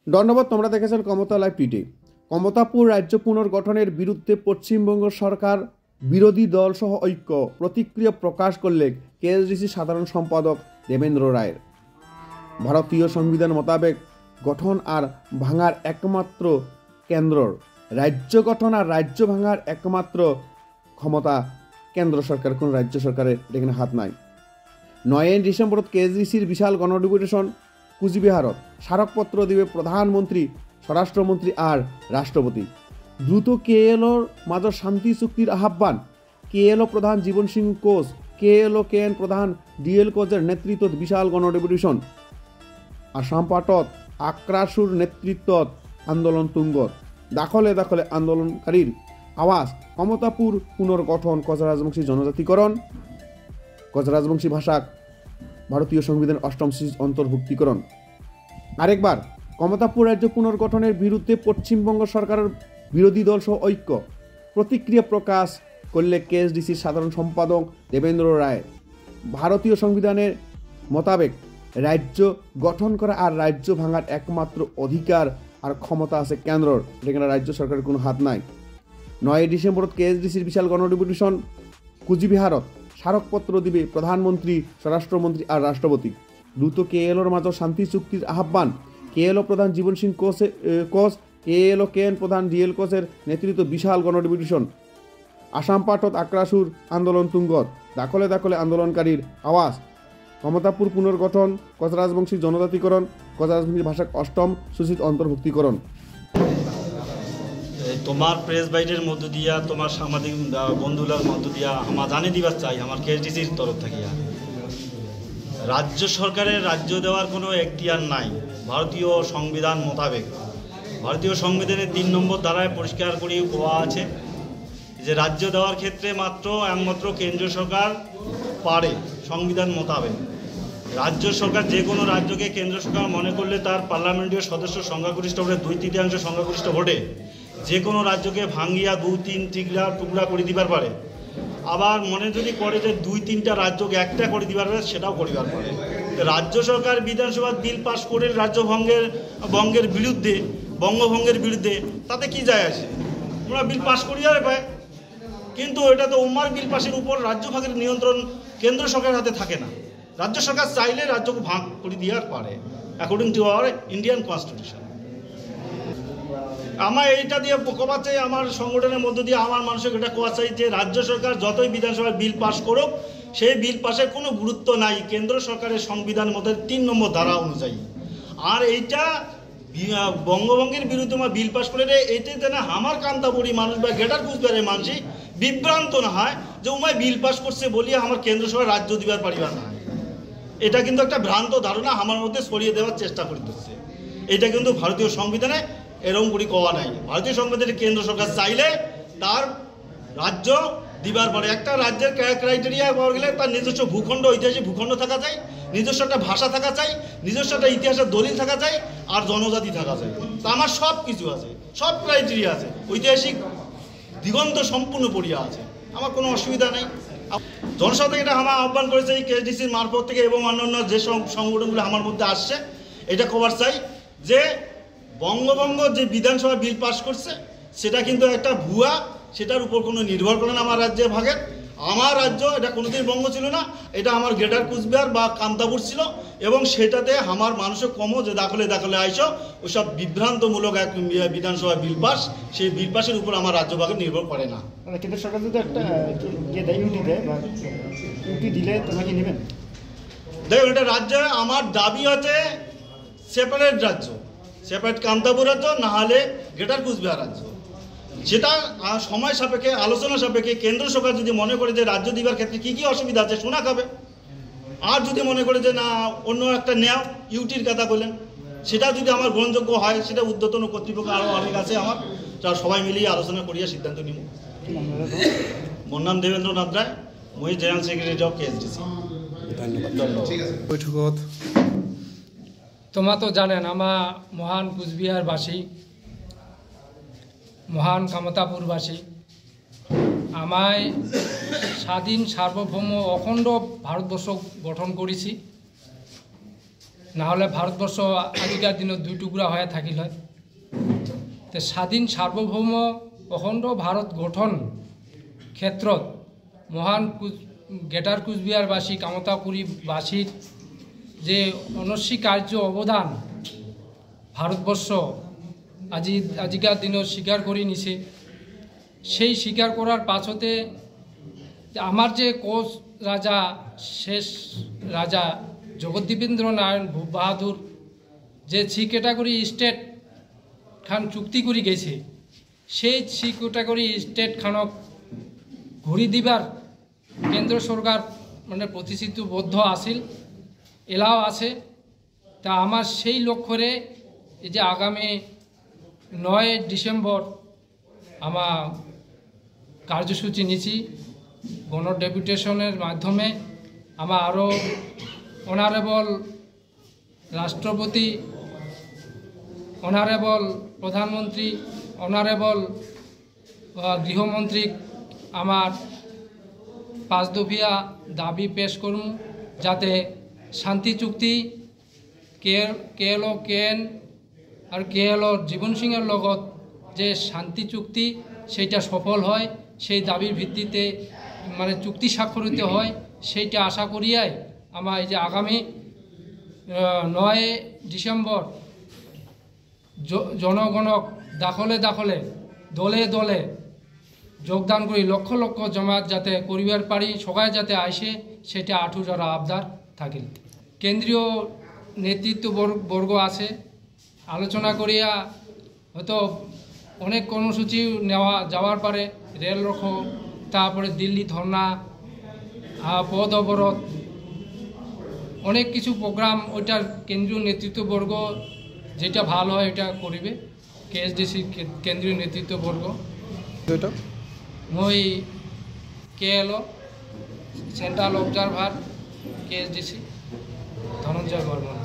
ধন্যবাদ। তোমরা দেখেছেন কমতা লাইভ টিডে। কমতাপুর রাজ্য পুনর্গঠনের বিরুদ্ধে পশ্চিমবঙ্গ সরকার বিরোধী দল সহ ঐক্য প্রতিক্রিয়া প্রকাশ করলে কেএসডিসি সাধারণ সম্পাদক দেবেন্দ্র রায়ের। ভারতীয় সংবিধান মোতাবেক গঠন আর ভাঙার একমাত্র কেন্দ্রর রাজ্য গঠন আর রাজ্য ভাঙার একমাত্র ক্ষমতা কেন্দ্র সরকার, কোন রাজ্য সরকারের এখানে হাত নাই। 9 ডিসেম্বরত কেএসডিসির বিশাল গণডেপুটেশন কুচবিহারত স্মারকপত্র দিবে প্রধানমন্ত্রী, স্বরাষ্ট্রমন্ত্রী আর রাষ্ট্রপতি। দ্রুত কেএলওর মাজত শান্তি চুক্তির আহ্বান। কেএলও প্রধান জীবন সিং কোচ, কেএলও কেএন প্রধান ডিএল কোচের নেতৃত্বত বিশাল গণডেপুটেশন। আসাম পাটত আক্রাসুর নেতৃত্বত আন্দোলন তুঙ্গত। দাখলে দাখলে আন্দোলনকারীর আওয়াজ। কমতাপুর পুনর্গঠন, কচ রাজবংশী জনজাতিকরণ, কচ রাজবংশী ভাষাক ভারতীয় সংবিধান 8ম সূচিত অন্তর্ভুক্তিকরণ। আরেকবার, কমতাপুর রাজ্য পুনর্গঠনের বিরুদ্ধে পশ্চিমবঙ্গ সরকারের বিরোধী দল সহ ঐক্য প্রতিক্রিয়া প্রকাশ করলে কেএসডিসির সাধারণ সম্পাদক দেবেন্দ্র রায়। ভারতীয় সংবিধানের মোতাবেক রাজ্য গঠন করা আর রাজ্য ভাঙার একমাত্র অধিকার আর ক্ষমতা আছে কেন্দ্রর, যেখানে রাজ্য সরকারের কোনো হাত নাই। 9 ডিসেম্বরত কেএসডিসির বিশাল গণডেপুটেশন কুচবিহারত স্মারকপত্র দিবে প্রধানমন্ত্রী, স্বরাষ্ট্রমন্ত্রী আর রাষ্ট্রপতি। দ্রুত কেএলওর মাঝে শান্তি চুক্তির আহ্বান। কেএলও প্রধান জীবন সিং কোচ, কেএলও কেএন প্রধান ডিএল কোচের নেতৃত্ব বিশাল গণডেপুটেশন। আসাম পাটত আক্রাসুর আন্দোলন তুঙ্গত। দাখলে দাখলে আন্দোলনকারীর আওয়াজ। কমতাপুর পুনর্গঠন, কচ রাজবংশী জনজাতিকরণ, কচ রাজবংশী ভাষাক 8ম সূচিত অন্তর্ভুক্তিকরণ। তোমার প্রেস বাইটের মধ্য দিয়া, তোমার সাংবাদিক বন্ধুলার মধ্য দিয়া আমার জানিয়ে দিবার চাই আমার কেএসডিসির তরফ থাকিয়া রাজ্য সরকারের রাজ্য দেওয়ার কোনো এখতিয়ার নাই। ভারতীয় সংবিধান মোতাবেক, ভারতীয় সংবিধানের 3 নম্বর ধারায় পরিষ্কার করে কোয়া আছে যে রাজ্য দেওয়ার ক্ষেত্রে একমাত্র কেন্দ্রীয় সরকার পারে সংবিধান মোতাবেক। রাজ্য সরকার যে কোনো রাজ্যকে কেন্দ্র সরকার মনে করলে তার পার্লামেন্টীয় সদস্য সংখ্যাগরিষ্ঠ ভোটে 2/3 সংখ্যাগরিষ্ঠ ভোটে যে কোনো রাজ্যকে ভাঙিয়া 2-3 টুকরা করে দিবার পারে। আবার মনে যদি করে যে 2-3টা রাজ্যকে একটা করে দিবার পারে, সেটাও করিবার পারে। রাজ্য সরকার বিধানসভার বিল পাশ করে রাজ্য বঙ্গভঙ্গের বিরুদ্ধে তাতে কি যায় আসে? ওরা বিল পাশ করিয়া পায়, কিন্তু এটা তো উম্মার বিল পাশের উপর রাজ্য ভাগের নিয়ন্ত্রণ কেন্দ্র সরকারের হাতে থাকে না। রাজ্য সরকার চাইলে রাজ্যকে ভাগ করে দেওয়ার পারে according to our Indian constitution. আমার এইটা দিয়ে কোয়া চাই, আমার সংগঠনের মধ্য দিয়ে আমার মানুষকে এটা কোয়া চাই যে রাজ্য সরকার যতই বিধানসভায় বিল পাস করুক, সেই বিল পাসের কোনো গুরুত্ব নাই কেন্দ্র সরকারের সংবিধান মতে 3 নম্বর ধারা অনুযায়ী। আর এইটা বঙ্গভঙ্গের বিরুদ্ধে আমার বিল পাস করে এইটাই যেন আমার কান্তাপুরি মানুষ বা গ্রেটার কুচবিহারের মানুষই বিভ্রান্ত না হয় যে উমায় বিল পাস করছে বলিয়ে আমার কেন্দ্র সরকার রাজ্য দিবার পারিবার না। এটা কিন্তু একটা ভ্রান্ত ধারণা আমার মধ্যে ছড়িয়ে দেওয়ার চেষ্টা করতেছে। এটা কিন্তু ভারতীয় সংবিধানে এরকম করে কোয়া নাই। ভারতীয় সংবিধানে কেন্দ্র সরকার চাইলে তার রাজ্য দিবার পারে। একটা রাজ্যের ক্রাইটেরিয়া পাওয়া গেলে তার নিজস্ব ভূখণ্ড, ঐতিহাসিক ভূখণ্ড থাকা চাই, নিজস্ব একটা ভাষা থাকা চাই, নিজস্ব একটা ইতিহাসের দলিল থাকা চাই, আর জনজাতি থাকা চাই। তা আমার সব কিছু আছে, সব ক্রাইটেরিয়া আছে, ঐতিহাসিক দিগন্ত সম্পূর্ণ পড়িয়া আছে, আমার কোনো অসুবিধা নেই। জনসাধারণ এটা আমার আহ্বান করেছে এই কেএসডিসির মারফত থেকে এবং অন্যান্য যে সংগঠনগুলো আমার মধ্যে আসছে, এটা খবর চাই যে বঙ্গভঙ্গ যে বিধানসভা বিল পাস করছে সেটা কিন্তু একটা ভুয়া, সেটার উপর কোনো নির্ভর করে না আমার রাজ্যের ভাগের। আমার রাজ্য এটা কোনোদিন বঙ্গ ছিল না, এটা আমার গ্রেটার কুচবিহার বা কান্তাপুর ছিল, এবং সেটাতে আমার মানুষের কমও যে দাখলে আইসো ওইসব বিভ্রান্তমূলক এক বিধানসভা বিল পাস, সেই বিল পাসের উপর আমার রাজ্য ভাগে নির্ভর করে না। কেন্দ্র সরকার যদি একটা ইউটি দেয় বা ইউটি দিলে তোমরা কি নেবেন? দেখুন, এটা রাজ্যে আমার দাবি আছে সেপারেট রাজ্য, সেপারেট কান্তাপুর রাজ্য, না হলে গ্রেটার কুচবিহার রাজ্য। সেটা সময় সাপেক্ষে, আলোচনা সাপেক্ষে কেন্দ্র সরকার যদি মনে করে যে রাজ্য দিবার ক্ষেত্রে কী কী অসুবিধা আছে শোনা খাবে, আর যদি মনে করে যে না অন্য একটা নেও ইউটির কথা বললেন, সেটা যদি আমার গ্রহণযোগ্য হয়, সেটা ঊর্ধ্বতন কর্তৃপক্ষ আরও অনেক আছে আমার, তারা সবাই মিলিয়ে আলোচনা করিয়া সিদ্ধান্ত নিব। মোর নাম দেবেন্দ্রনাথ রায়, মই জেনারেল সেক্রেটারি অফ কেএসডিসি। বৈঠকত তোমরা তো জানেন আমার মহান কুচবিহারবাসী, মহান কামতাপুরবাসী, আমায় স্বাধীন সার্বভৌম অখণ্ড ভারতবর্ষ গঠন করেছি। না হলে ভারতবর্ষ আজিকার দিনত দুই টুকরা হয়ে থাকিল হয়। তো স্বাধীন সার্বভৌম অখণ্ড ভারত গঠন ক্ষেত্ৰত মহান গ্রেটার কুচবিহারবাসী কামতাপুরীবাসীর যে অনস্বীকার্য অবদান ভারতবর্ষ আজিকার দিনত স্বীকার করে নিছে। সেই স্বীকার করার পাছতে আমার যে কোচ রাজা শেষ রাজা জগদ্দীপেন্দ্র নারায়ণ ভূপ বাহাদুর যে সি ক্যাটাগরি স্টেট খান চুক্তি করে গেছে, সেই সি ক্যাটাগরি স্টেট খানক ঘুরি দিবার কেন্দ্র সরকার মানে প্রতিশ্রুতিবদ্ধ আছিল, এলাও আছে। তা আমার সেই লক্ষ্যরে এই যে আগামী 9 ডিসেম্বর আমার কার্যসূচি নিছি গণ ডেপুটেশনের মাধ্যমে। আমার আরও অনারেবল রাষ্ট্রপতি, অনারেবল প্রধানমন্ত্রী, অনারেবল গৃহমন্ত্রী আমার 5 দফিয়া দাবি পেশ করুন, যাতে শান্তি চুক্তি KLO-KN আর KLO জীবন সিংয়ের লগত যে শান্তি চুক্তি সেইটা সফল হয়, সেই দাবির ভিত্তিতে মানে চুক্তি স্বাক্ষরিত হয়। সেইটা আশা করিয়াই আমার এই যে আগামী 9 ডিসেম্বর জনগণক দাখলে দাখলে দলে দলে যোগদান করি লক্ষ লক্ষ জমায়েত যাতে করিবার পারি, সবাই যাতে আইসে সেটা আঠু যারা আবদার থাকিল। কেন্দ্রীয় নেতৃত্ববর্গ আছে, আলোচনা করিয়া হয়তো অনেক কর্মসূচি নেওয়া যাওয়ার পারে, রেল রোকো, তারপরে দিল্লি ধর্না, পদ অবরোধ, অনেক কিছু প্রোগ্রাম ওইটার কেন্দ্রীয় নেতৃত্ববর্গ যেটা ভালো হয় এটা করিবে। KSDC কেন্দ্রীয় নেতৃত্ববর্গ মই KLO central observer KSDC Dhananjay Barman.